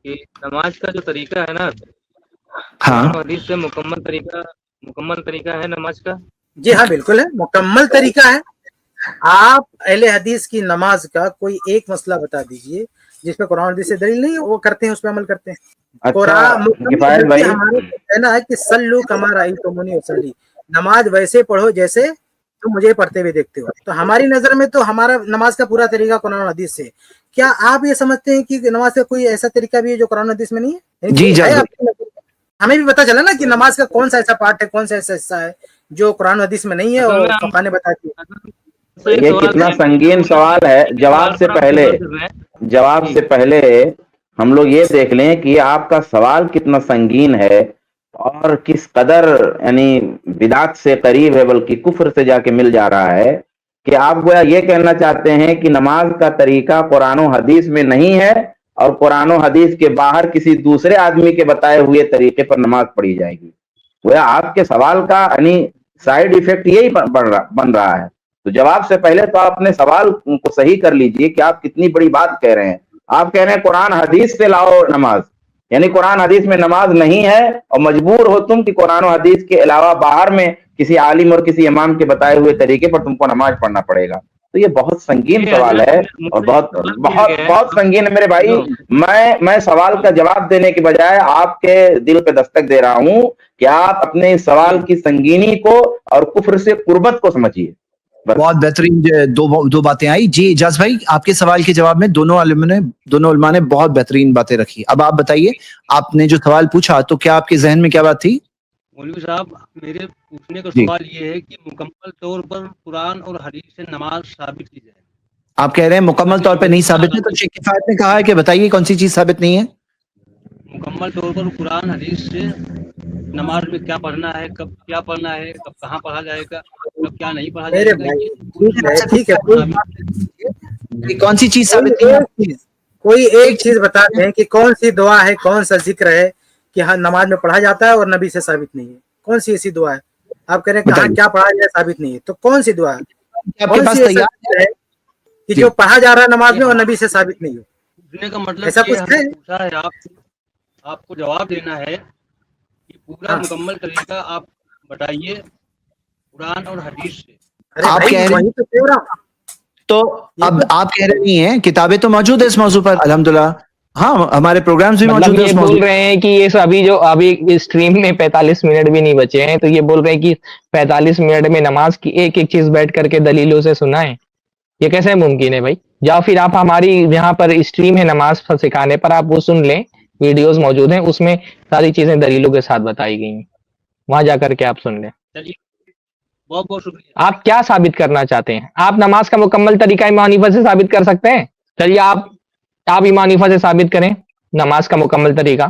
کہ نماز کا جو طریقہ ہے نا، ہاں قرآن و حدیث سے مکمل طریقہ ہے نماز کا؟ جی ہاں بالکل ہے، مکمل طریقہ ہے۔ آپ اہل حدیث کی نماز کا کوئی ایک مسئلہ بتا دیجئے جس پہ قرآن حدیث سے دلیل نہیں، وہ کرتے ہیں، اس پہ عمل کرتے ہیں۔ قرآن کفایت بھائی، ہمارا کہنا ہے کہ سلو کما رأیتمونی اصلی، نماز ویسے پڑھو جیسے تم مجھے پڑھتے ہوئے دیکھتے ہو۔ تو ہماری نظر میں تو ہمارا نماز کا پورا طریقہ قرآن و حدیث سے۔ کیا آپ یہ سمجھتے ہیں کہ نماز کا کوئی ایسا طریقہ بھی ہے جو قرآن و حدیث میں نہیں ہے؟ جی ہے آپ کی نظر میں؟ ہمیں بھی پتا چلا نا کہ نماز کا کون سا ایسا پارٹ ہے، کون سا ایسا حصہ ہے جو قرآن و حدیث میں نہیں ہے اصل اور میں ہم فقہ نے بتا دیا۔ یہ کتنا سنگین سوال ہے، جواب سے پہلے ہم لوگ یہ دیکھ لیں کہ آپ کا سوال کتنا سنگین ہے اور کس قدر یعنی بدعت سے قریب ہے، بلکہ کفر سے جا کے مل جا رہا ہے، کہ آپ گویا یہ کہنا چاہتے ہیں کہ نماز کا طریقہ قرآن و حدیث میں نہیں ہے اور قرآن و حدیث کے باہر کسی دوسرے آدمی کے بتائے ہوئے طریقے پر نماز پڑھی جائے گی۔ گویا آپ کے سوال کا یعنی سائیڈ ایفیکٹ یہی بن رہا ہے۔ تو جواب سے پہلے تو آپ اپنے سوال کو صحیح کر لیجئے کہ آپ کتنی بڑی بات کہہ رہے ہیں۔ آپ کہہ رہے ہیں قرآن حدیث سے لاؤ نماز، یعنی قرآن حدیث میں نماز نہیں ہے اور مجبور ہو تم کہ قرآن و حدیث کے علاوہ باہر میں کسی عالم اور کسی امام کے بتائے ہوئے طریقے پر تم کو نماز پڑھنا پڑے گا۔ تو یہ بہت سنگین سوال ہے اور بہت سنگین ہے میرے بھائی۔ میں سوال کا جواب دینے کے بجائے آپ کے دل پہ دستک دے رہا ہوں کہ آپ اپنے اس سوال کی سنگینی کو اور کفر سے قربت کو سمجھیے۔ بہت بہترین دو باتیں آئی جی۔ اجاز بھائی، آپ کے سوال کے جواب میں دونوں علماء نے بہت بہترین باتیں رکھی۔ اب آپ بتائیے، آپ نے جو سوال پوچھا تو کیا آپ کے ذہن میں کیا بات تھی؟ مولوی صاحب، میرے پوچھنے کا سوال یہ ہے کہ مکمل طور پر قرآن اور حدیث سے نماز ثابت کی جائے۔ آپ کہہ رہے ہیں مکمل طور پہ نہیں ثابت ہے، تو شیخ کفایت نے کہا ہے کہ بتائیے کون سی چیز ثابت نہیں ہے؟ مکمل طور پر قرآن حدیث سے نماز میں کیا پڑھنا ہے، کب کیا پڑھنا ہے، کب کہاں پڑھا جائے گا، کب کیا نہیں پڑھا جائے گا۔ ٹھیک ہے، کون سی چیز ثابت نہیں ہے؟ کوئی ایک چیز بتا دیں کہ کون سی دعا ہے، کون سا ذکر ہے کہ ہاں نماز میں پڑھا جاتا ہے اور نبی سے ثابت نہیں ہے؟ کون سی ایسی دعا ہے؟ آپ کہہ رہے ہیں کہ ہاں کیا پڑھا جائے ثابت نہیں ہے، تو کون سی دعا ہے، کون سی ایسا ذکر ہے کہ جو پڑھا جا رہا ہے نماز میں اور نبی سے ثابت نہیں ہو؟ پوچھنے کا مطلب ایسا کچھ ہے؟ پوچھا ہے، آپ کو جواب دینا ہے کہ پورا مکمل طریقہ آپ بتائیے قرآن اور حدیث سے۔ آپ کہہ رہے ہیں تو اب آپ کہہ رہی ہیں کتابیں تو موجود ہے اس موضوع پر الحمدللہ، ہاں ہمارے پروگرامز بھی موجود ہیں۔ یہ بول رہے ہیں کہ یہ ابھی اسٹریم میں 45 منٹ بھی نہیں بچے ہیں، تو یہ بول رہے ہیں کہ 45 منٹ میں نماز کی ایک ایک چیز بیٹھ کر کے دلیلوں سے سنائیں، یہ کیسے ممکن ہے بھائی؟ یا پھر آپ ہماری یہاں پر اسٹریم ہے نماز سکھانے پر، آپ وہ سن لیں، ویڈیوز موجود ہیں، اس میں ساری چیزیں دلیلوں کے ساتھ بتائی گئی ہیں، وہاں جا کر کے آپ سن لیں۔ بہت بہت شکریہ۔ آپ کیا ثابت کرنا چاہتے ہیں؟ آپ نماز کا مکمل طریقہ امام حنیفہ سے ثابت کر سکتے ہیں؟ چلیے آپ امام حنیفہ سے ثابت کریں نماز کا مکمل طریقہ۔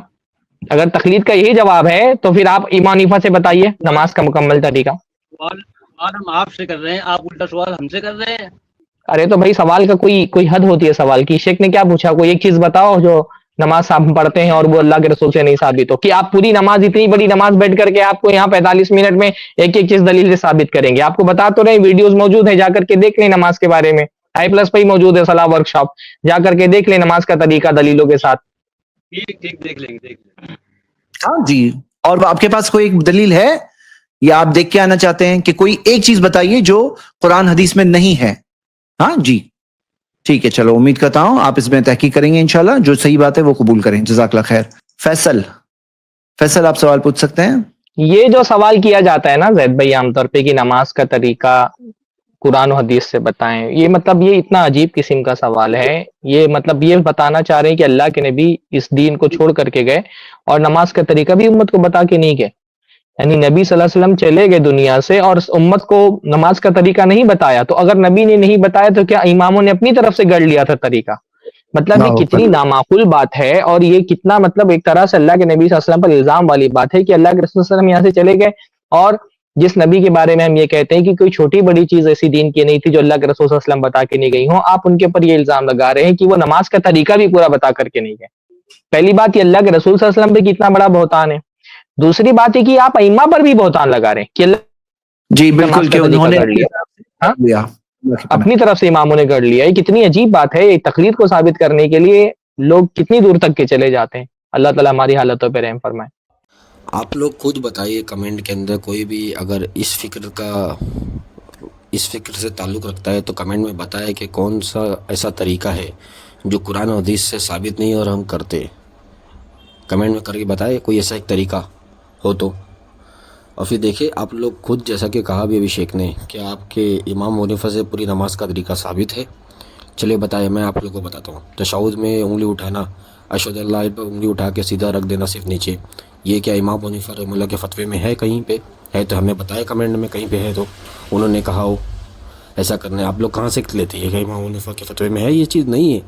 اگر تقلید کا یہی جواب ہے تو پھر آپ امام حنیفہ سے بتائیے نماز کا مکمل طریقہ۔ سوال ہم آپ سے کر رہے ہیں، آپ الٹا سوال ہم سے کر رہے ہیں۔ ارے تو بھائی سوال کا کوئی حد ہوتی ہے سوال کی۔ شیخ نے کیا پوچھا؟ کوئی ایک چیز بتاؤ جو نماز ہم پڑھتے ہیں اور وہ اللہ کے رسول سے نہیں ثابت ہو، کہ آپ پوری نماز، اتنی بڑی نماز بیٹھ کر کے آپ کو یہاں 45 منٹ میں ایک ایک چیز دلیل سے ثابت کریں گے؟ آپ کو بتا تو رہے، ویڈیوز موجود ہیں، جا کر کے دیکھ لیں نماز کے بارے میں، i+ پہ ہی موجود ہے صلاح ورک شاپ، جا کر کے دیکھ لیں نماز کا طریقہ دلیلوں کے ساتھ۔ ٹھیک دیکھ لیں گے۔ ہاں جی، اور آپ کے پاس کوئی ایک دلیل ہے یا آپ دیکھ کے آنا چاہتے ہیں کہ کوئی ایک چیز بتائیے جو قرآن حدیث میں نہیں ہے؟ ہاں جی ٹھیک ہے، چلو امید کرتا ہوں آپ اس میں تحقیق کریں گے انشاءاللہ، جو صحیح بات ہے وہ قبول کریں۔ جزاک اللہ خیر۔ فیصل آپ سوال پوچھ سکتے ہیں۔ یہ جو سوال کیا جاتا ہے نا زید بھائی عام طور پہ کہ نماز کا طریقہ قرآن و حدیث سے بتائیں، یہ مطلب یہ اتنا عجیب قسم کا سوال ہے۔ یہ مطلب یہ بتانا چاہ رہے ہیں کہ اللہ کے نبی اس دین کو چھوڑ کر کے گئے اور نماز کا طریقہ بھی امت کو بتا کے نہیں گئے، یعنی نبی صلی اللہ علیہ وسلم چلے گئے دنیا سے اور امت کو نماز کا طریقہ نہیں بتایا، تو اگر نبی نے نہیں بتایا تو کیا اماموں نے اپنی طرف سے گڑھ لیا تھا طریقہ؟ مطلب یہ کتنی نامعقول بات ہے، اور یہ کتنا مطلب ایک طرح سے اللہ کے نبی صلی اللہ علیہ وسلم پر الزام والی بات ہے کہ اللہ کے رسول صلی اللہ علیہ وسلم یہاں سے چلے گئے، اور جس نبی کے بارے میں ہم یہ کہتے ہیں کہ کوئی چھوٹی بڑی چیز ایسی دین کی نہیں تھی جو اللہ کے رسول صلی اللہ علیہ وسلم بتا کے نہیں گئی ہوں، آپ ان کے اوپر یہ الزام لگا رہے ہیں کہ وہ نماز کا طریقہ بھی پورا بتا کر کے نہیں گئے۔ پہلی بات یہ اللہ کے رسول صلی اللہ علیہ وسلم پہ کتنا بڑا بہتان ہے، دوسری بات یہ کہ آپ ائمہ پر بھی بہتان لگا رہے ہیں کہ اللہ جی بالکل کہ انہوں نے اپنی طرف سے اماموں نے گڑھ لیا۔ یہ کتنی عجیب بات ہے، یہ تقلید کو ثابت کرنے کے لیے لوگ کتنی دور تک کے چلے جاتے ہیں. اللہ تعالیٰ ہماری حالتوں پہ رحم فرمائے. آپ لوگ خود بتائیے کمنٹ کے اندر، کوئی بھی اگر اس فکر سے تعلق رکھتا ہے تو کمنٹ میں بتائے کہ کون سا ایسا طریقہ ہے جو قرآن و حدیث سے ثابت نہیں اور ہم کرتے. کمنٹ میں کر کے بتائے کوئی ایسا ایک طریقہ ہو تو. اور پھر دیکھیں آپ لوگ خود، جیسا کہ کہا بھی ابھیشیک نے کہ آپ کے امام منیفہ سے پوری نماز کا طریقہ ثابت ہے. چلیے بتائیں، میں آپ لوگوں کو بتاتا ہوں. تشہد میں انگلی اٹھانا، اشہد اللہ پہ انگلی اٹھا کے سیدھا رکھ دینا صرف نیچے، یہ کیا امام منیفہ رحمہ اللہ کے فتوے میں ہے؟ کہیں پہ ہے تو ہمیں بتائے کمنٹ میں، کہیں پہ ہے تو انہوں نے کہا ہو ایسا کرنا ہے. آپ لوگ کہاں سے لیتے ہیں کہ امام منیفہ کے فتوے میں ہے؟ یہ چیز نہیں ہے.